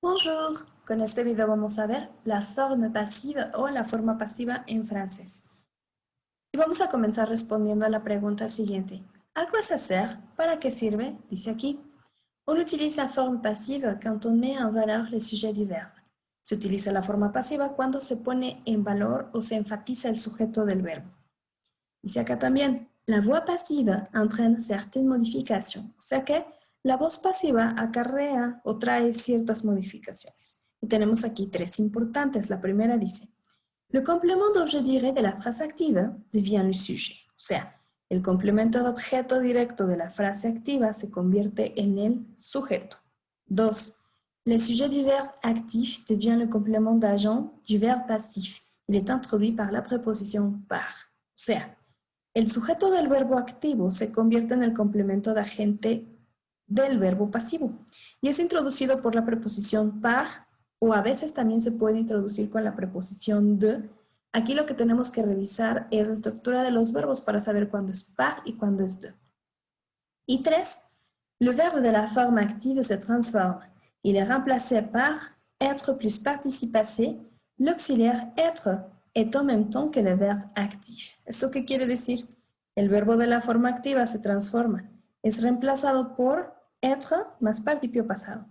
Bonjour, con este video vamos a ver la forme passive o la forma pasiva en francés. Y vamos a comenzar respondiendo a la pregunta siguiente. ¿A quoi ça sert? ¿Para qué sirve? Dice aquí. On utilise la forme passive quand on met en valeur le sujet du verbe. Se utiliza la forma pasiva cuando se pone en valor o se enfatiza el sujeto del verbo. Dice acá también, la voix passive entraîne certaines modifications. O sea que la voz pasiva acarrea o trae ciertas modificaciones. Y tenemos aquí tres importantes. La primera dice, le complément d'objet direct de la frase active devient le sujet. O sea, el complemento de objeto directo de la frase activa se convierte en el sujeto. 2. Le sujet du verbe actif devient le complément d'agent du verbe passif. Il est introduit par la préposition par. O sea, el sujeto del verbo activo se convierte en el complemento de agente del verbo pasivo y es introducido por la preposición par o a veces también se puede introducir con la preposición de. Aquí lo que tenemos que revisar es la estructura de los verbos para saber cuándo es par y cuándo es de. Y 3. Le verbe de la forme active se transforme. Il est remplacé par être plus participe passé. L'auxiliaire être est en même temps que le verbe actif. ¿Esto qué quiere decir? El verbo de la forma activa se transforma. Es reemplazado por être más participio pasado.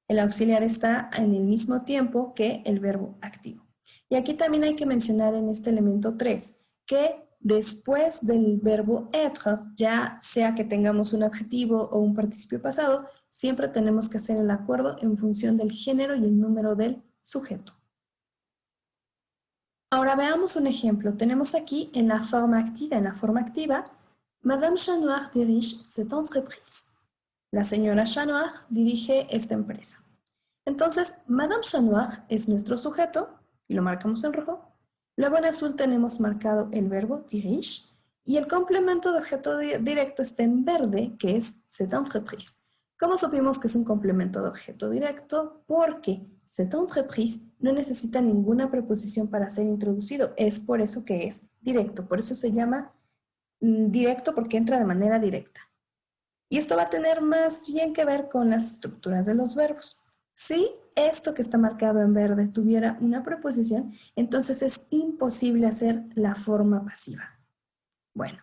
El auxiliar está en el mismo tiempo que el verbo activo. Y aquí también hay que mencionar en este elemento 3 que después del verbo être, ya sea que tengamos un adjetivo o un participio pasado, siempre tenemos que hacer el acuerdo en función del género y el número del sujeto. Ahora veamos un ejemplo. Tenemos aquí en la forma activa, Madame Chanoir dirige cette entreprise. La señora Chanoir dirige esta empresa. Entonces, Madame Chanoir es nuestro sujeto, y lo marcamos en rojo. Luego en azul tenemos marcado el verbo dirige, y el complemento de objeto directo está en verde, que es cette entreprise. ¿Cómo supimos que es un complemento de objeto directo? Porque cette entreprise no necesita ninguna preposición para ser introducido. Es por eso que es directo. Por eso se llama directo porque entra de manera directa. Y esto va a tener más bien que ver con las estructuras de los verbos. Si esto que está marcado en verde tuviera una preposición, entonces es imposible hacer la forma pasiva. Bueno,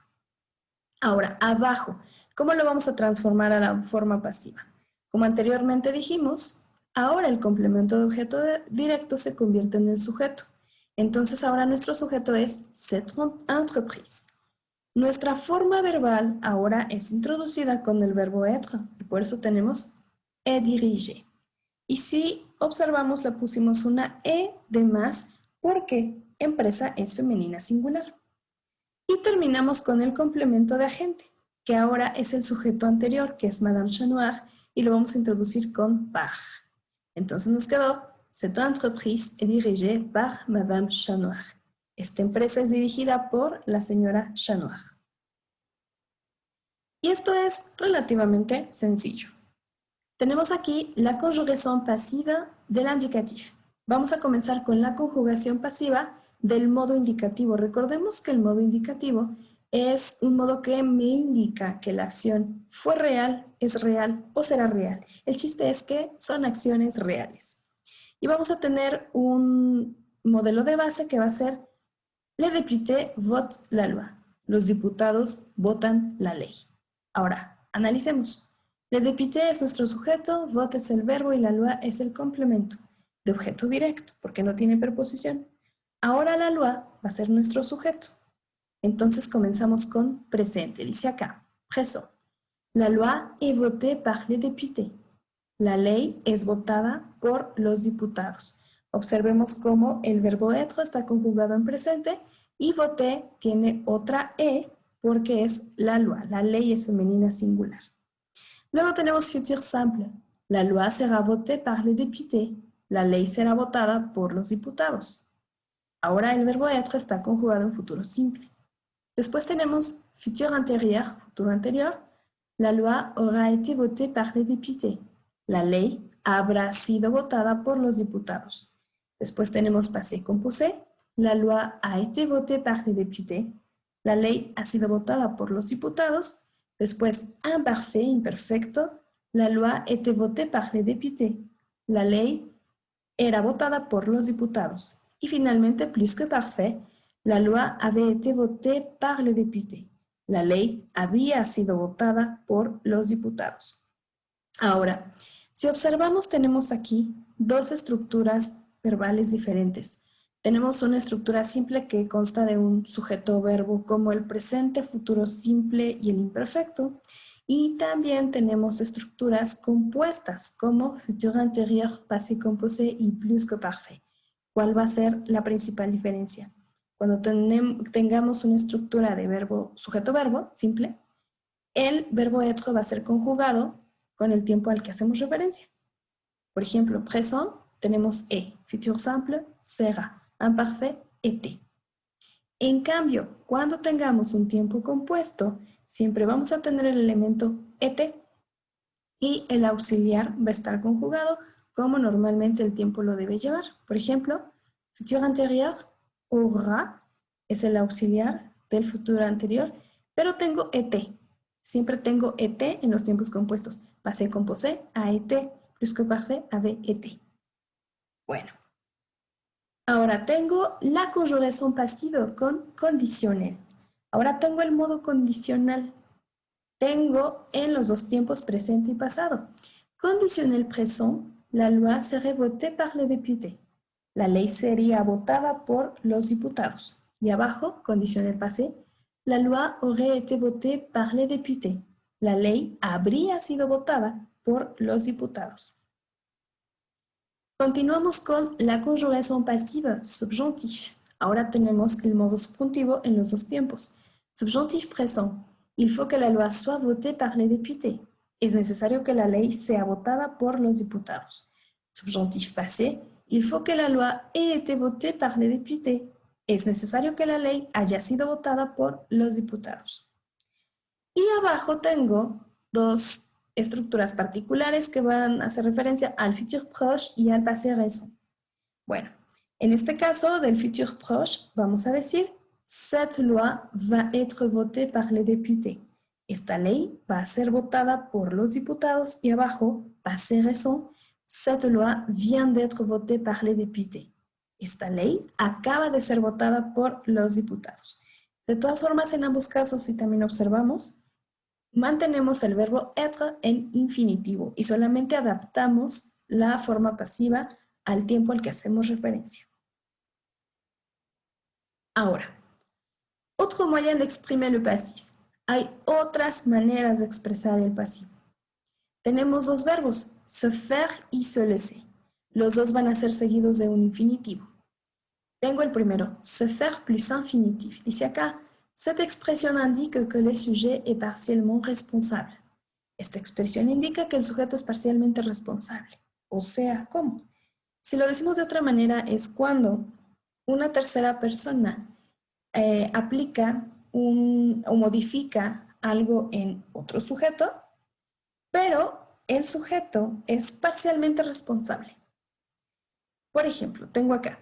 ahora abajo, ¿cómo lo vamos a transformar a la forma pasiva? Como anteriormente dijimos, ahora el complemento de objeto directo se convierte en el sujeto. Entonces ahora nuestro sujeto es cette entreprise. Nuestra forma verbal ahora es introducida con el verbo être y por eso tenemos est dirigé. Y si observamos le pusimos una E de más porque empresa es femenina singular. Y terminamos con el complemento de agente, que ahora es el sujeto anterior, que es Madame Chanoir, y lo vamos a introducir con par. Entonces nos quedó, cette entreprise est dirigée par Madame Chanoir. Esta empresa es dirigida por la señora Chanoir. Y esto es relativamente sencillo. Tenemos aquí la conjugación pasiva del indicativo. Vamos a comenzar con la conjugación pasiva del modo indicativo. Recordemos que el modo indicativo es un modo que me indica que la acción fue real, es real o será real. El chiste es que son acciones reales. Y vamos a tener un modelo de base que va a ser les députés votent la loi. Los diputados votan la ley. Ahora, analicemos. Le député es nuestro sujeto, vote es el verbo y la loi es el complemento de objeto directo, porque no tiene preposición. Ahora la loi va a ser nuestro sujeto. Entonces comenzamos con presente. Dice acá, présent. La loi est votée par les députés. La ley es votada por los diputados. Observemos cómo el verbo être está conjugado en presente y voté tiene otra E porque es la loi. La ley es femenina singular. Luego tenemos futur simple. La loi sera votée par les députés. La ley será votada por los diputados. Ahora el verbo être está conjugado en futuro simple. Después tenemos futur antérieur, futuro anterior. La loi aura été votée par les députés. La ley habrá sido votada por los diputados. Después tenemos passé composé. La loi a été votée par les députés. La ley ha sido votada por los diputados. Después, imparfait, imperfecto. La loi était votée par les députés. la ley era votada por los diputados. Y finalmente, plus que parfait, la loi avait été votée par les députés. La ley había sido votada por los diputados. Ahora, si observamos, tenemos aquí dos estructuras verbales diferentes. Tenemos una estructura simple que consta de un sujeto-verbo como el presente, futuro simple y el imperfecto. Y también tenemos estructuras compuestas como futur antérieur, passé composé y plus que parfait. ¿Cuál va a ser la principal diferencia? Cuando tengamos una estructura de verbo, sujeto-verbo simple, el verbo être va a ser conjugado con el tiempo al que hacemos referencia. Por ejemplo, présent tenemos est, futur simple sera, imparfait était. En cambio, cuando tengamos un tiempo compuesto, siempre vamos a tener el elemento était y el auxiliar va a estar conjugado como normalmente el tiempo lo debe llevar. Por ejemplo, futur antérieur, aura, es el auxiliar del futuro anterior, pero tengo été. Siempre tengo été en los tiempos compuestos. Passé composé, a été, plus que parfait, avait été. Bueno. Ahora tengo la conjugación pasiva con conditionnel. Ahora tengo el modo condicional. Tengo en los dos tiempos presente y pasado. Conditionnel présent, la loi serait votée par les députés. La ley sería votada por los diputados. Y abajo, conditionnel passé, la loi aurait été votée par les députés. La ley habría sido votada por los diputados. Continuamos con la conjugación pasiva, subjonctif. Ahora tenemos el modo subjuntivo en los dos tiempos. Subjonctif présent. Il faut que la loi soit votée par les députés. Es necesario que la ley sea votada por los diputados. Subjonctif passé. Il faut que la loi ait été votée par les députés. Es necesario que la ley haya sido votada por los diputados. Y abajo tengo dos estructuras particulares que van a hacer referencia al futur proche y al passé récent. Bueno, en este caso del futur proche vamos a decir cette loi va être votée par les députés. Esta ley va a ser votada por los diputados y abajo, passé récent, cette loi vient d'être votée par les députés. Esta ley acaba de ser votada por los diputados. De todas formas, en ambos casos, si también observamos, mantenemos el verbo être en infinitivo y solamente adaptamos la forma pasiva al tiempo al que hacemos referencia. Ahora, otro moyen de exprimer el pasivo. Hay otras maneras de expresar el pasivo. Tenemos dos verbos, se faire y se laisser. Los dos van a ser seguidos de un infinitivo. Tengo el primero, se faire plus infinitif. Dice acá, cette expression indique que le sujet est partiellement responsable. Esta expresión indica que el sujeto es parcialmente responsable. O sea, ¿cómo? Si lo decimos de otra manera, es cuando una tercera persona aplica o modifica algo en otro sujeto, pero el sujeto es parcialmente responsable. Por ejemplo, tengo acá,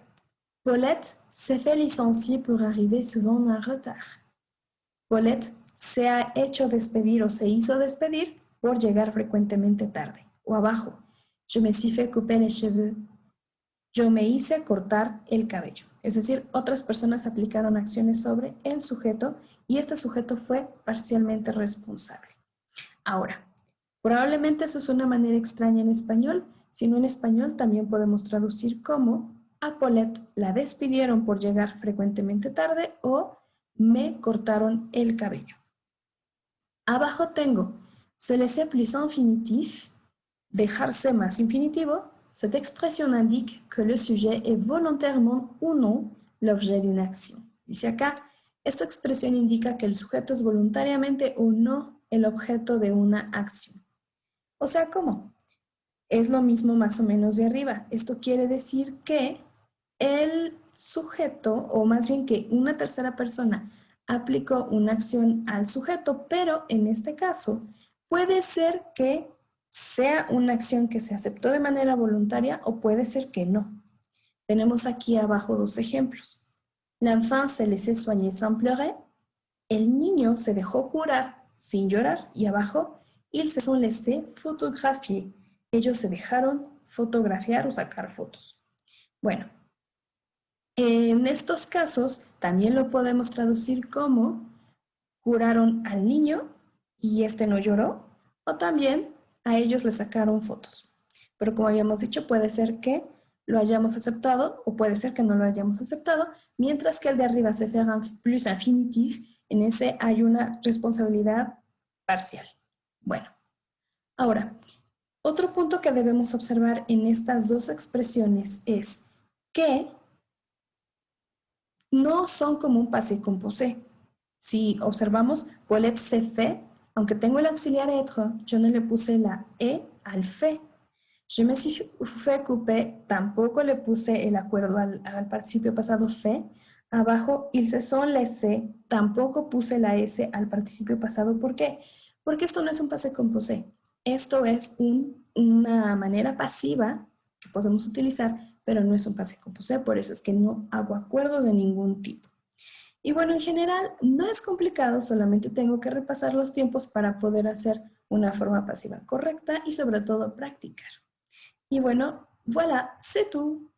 Paulette se fait licencier pour arriver souvent en retard. Paulette se ha hecho despedir o se hizo despedir por llegar frecuentemente tarde. O abajo, je me suis fait couper les cheveux. Yo me hice cortar el cabello. Es decir, otras personas aplicaron acciones sobre el sujeto y este sujeto fue parcialmente responsable. Ahora, probablemente eso es una manera extraña en español, sino en español también podemos traducir como a Paulette la despidieron por llegar frecuentemente tarde o me cortaron el cabello. Abajo tengo se laisser plus infinitif, dejarse más infinitivo. Cette expression indique que le sujet est volontairement ou non l'objet d'une action. Dice acá, esta expresión indica que el sujeto es voluntariamente o no el objeto de una acción. O sea, ¿cómo? Es lo mismo más o menos de arriba. Esto quiere decir que el sujeto, o más bien que una tercera persona aplicó una acción al sujeto, pero en este caso puede ser que sea una acción que se aceptó de manera voluntaria o puede ser que no. Tenemos aquí abajo dos ejemplos. L'enfant se laissait soigner sans pleurer. El niño se dejó curar sin llorar. Y abajo, ils se sont laissés photographier. Ellos se dejaron fotografiar o sacar fotos. Bueno, en estos casos también lo podemos traducir como curaron al niño y este no lloró, o también a ellos le sacaron fotos. Pero como habíamos dicho, puede ser que lo hayamos aceptado o puede ser que no lo hayamos aceptado, mientras que el de arriba se fait un plus infinitif, en ese hay una responsabilidad parcial. Bueno, ahora, otro punto que debemos observar en estas dos expresiones es que no son como un passé composé. Si observamos, Paulette se fait, aunque tengo el auxiliar être, yo no le puse la E al fait. Je me suis fait couper, tampoco le puse el acuerdo al participio pasado fait. Abajo, ils se sont laissés, tampoco puse la S al participio pasado. ¿Por qué? Porque esto no es un passé composé. Esto es una manera pasiva que podemos utilizar, pero no es un passé composé, por eso es que no hago acuerdo de ningún tipo. Y bueno, en general no es complicado, solamente tengo que repasar los tiempos para poder hacer una forma pasiva correcta y sobre todo practicar. Y bueno, voilà, c'est tout.